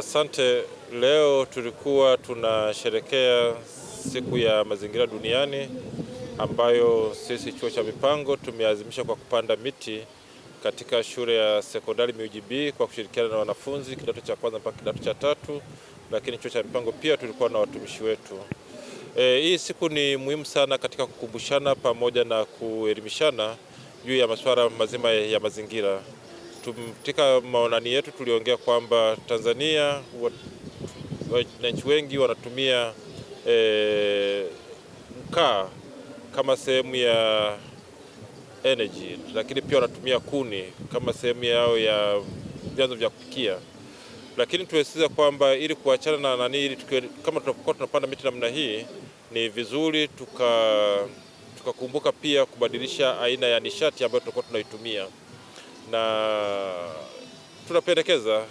Asante. Leo tulikuwa tunasherekea siku ya mazingira duniani ambayo sisi chuo cha mipango tumeazimisha kwa kupanda miti katika shule ya sekondari MUGB kwa kushirikiana na wanafunzi kidato cha kwanza mpaka kidato cha tatu, lakini chuo cha mipango pia tulikuwa na watumishi wetu. Hii siku ni muhimu sana katika kukumbushana pamoja na kuelimishana juu ya masuala mazima ya mazingira. Katika maonani yetu tuliongea kwamba Tanzania wananchi wengi wanatumia mkaa kama sehemu ya energy, lakini pia wanatumia kuni kama sehemu yao ya vyanzo vya kupikia. Lakini tuwesisitiza kwamba ili kuachana na ili kama tunapokuwa tunapanda miti namna hii, ni vizuri tukakumbuka pia kubadilisha aina ya nishati ambayo tutakuwa tunaitumia, na tunapendekeza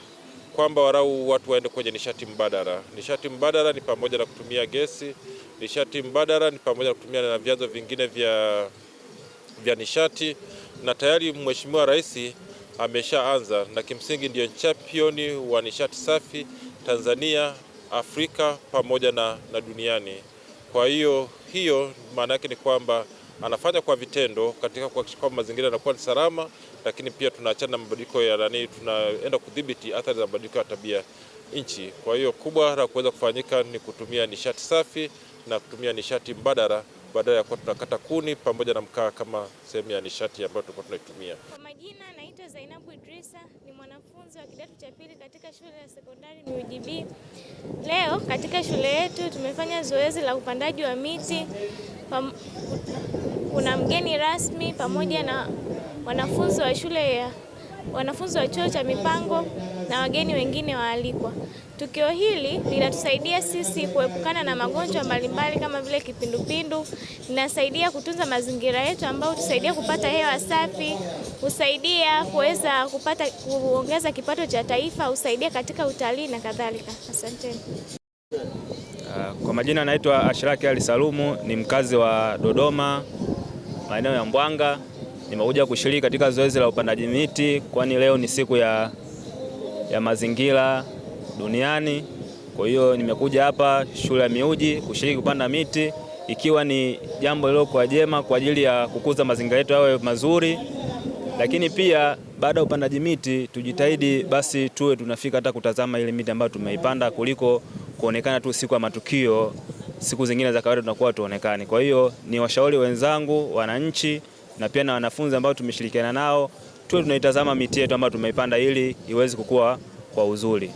kwamba warau watu waende kwenye nishati mbadala. Nishati mbadala ni pamoja na kutumia gesi, nishati mbadala ni pamoja na kutumia na vyanzo vingine vya nishati, na tayari Mheshimiwa Rais ameshaanza, na kimsingi ndio championi wa nishati safi Tanzania, Afrika pamoja na duniani. Kwa hiyo maana yake ni kwamba anafanya kwa vitendo katika kuhakikisha kwamba mazingira yanakuwa ni salama, lakini pia tunaachana na mabadiliko ya tunaenda kudhibiti athari za mabadiliko ya tabia nchi. Kwa hiyo kubwa la kuweza kufanyika ni kutumia nishati safi na kutumia nishati mbadala badala ya kuwa tunakata kuni pamoja na mkaa kama sehemu ya nishati ambayo tulikuwa tunaitumia. Kwa majina naitwa Zainabu Idrisa, ni mwanafunzi wa kidato cha pili katika shule ya sekondari MUGB. Leo katika shule yetu tumefanya zoezi la upandaji wa miti. Kuna mgeni rasmi pamoja na wanafunzi wa chuo cha mipango na wageni wengine waalikwa. Tukio hili linatusaidia sisi kuepukana na magonjwa mbalimbali kama vile kipindupindu, linasaidia kutunza mazingira yetu ambayo tusaidia kupata hewa safi, husaidia kuweza kuongeza kipato cha taifa, husaidia katika utalii na kadhalika. Asante. Kwa majina naitwa Ashraki Ali Salumu, ni mkazi wa Dodoma, maeneo ya Mbwanga. Nimekuja kushiriki katika zoezi la upandaji miti kwani leo ni siku ya mazingira duniani. Kwa hiyo nimekuja hapa shule ya Miuji kushiriki kupanda miti, ikiwa ni jambo lilokuwa jema kwa ajili ya kukuza mazingira yetu yawe mazuri. Lakini pia baada ya upandaji miti tujitahidi basi tuwe tunafika hata kutazama ile miti ambayo tumeipanda, kuliko kuonekana tu siku ya matukio, siku zingine za kawaida tunakuwa tuonekani. Kwa hiyo ni washauri wenzangu, wananchi na pia na wanafunzi ambao tumeshirikiana nao, tuwe tunaitazama miti yetu ambayo tumeipanda ili iweze kukua kwa uzuri.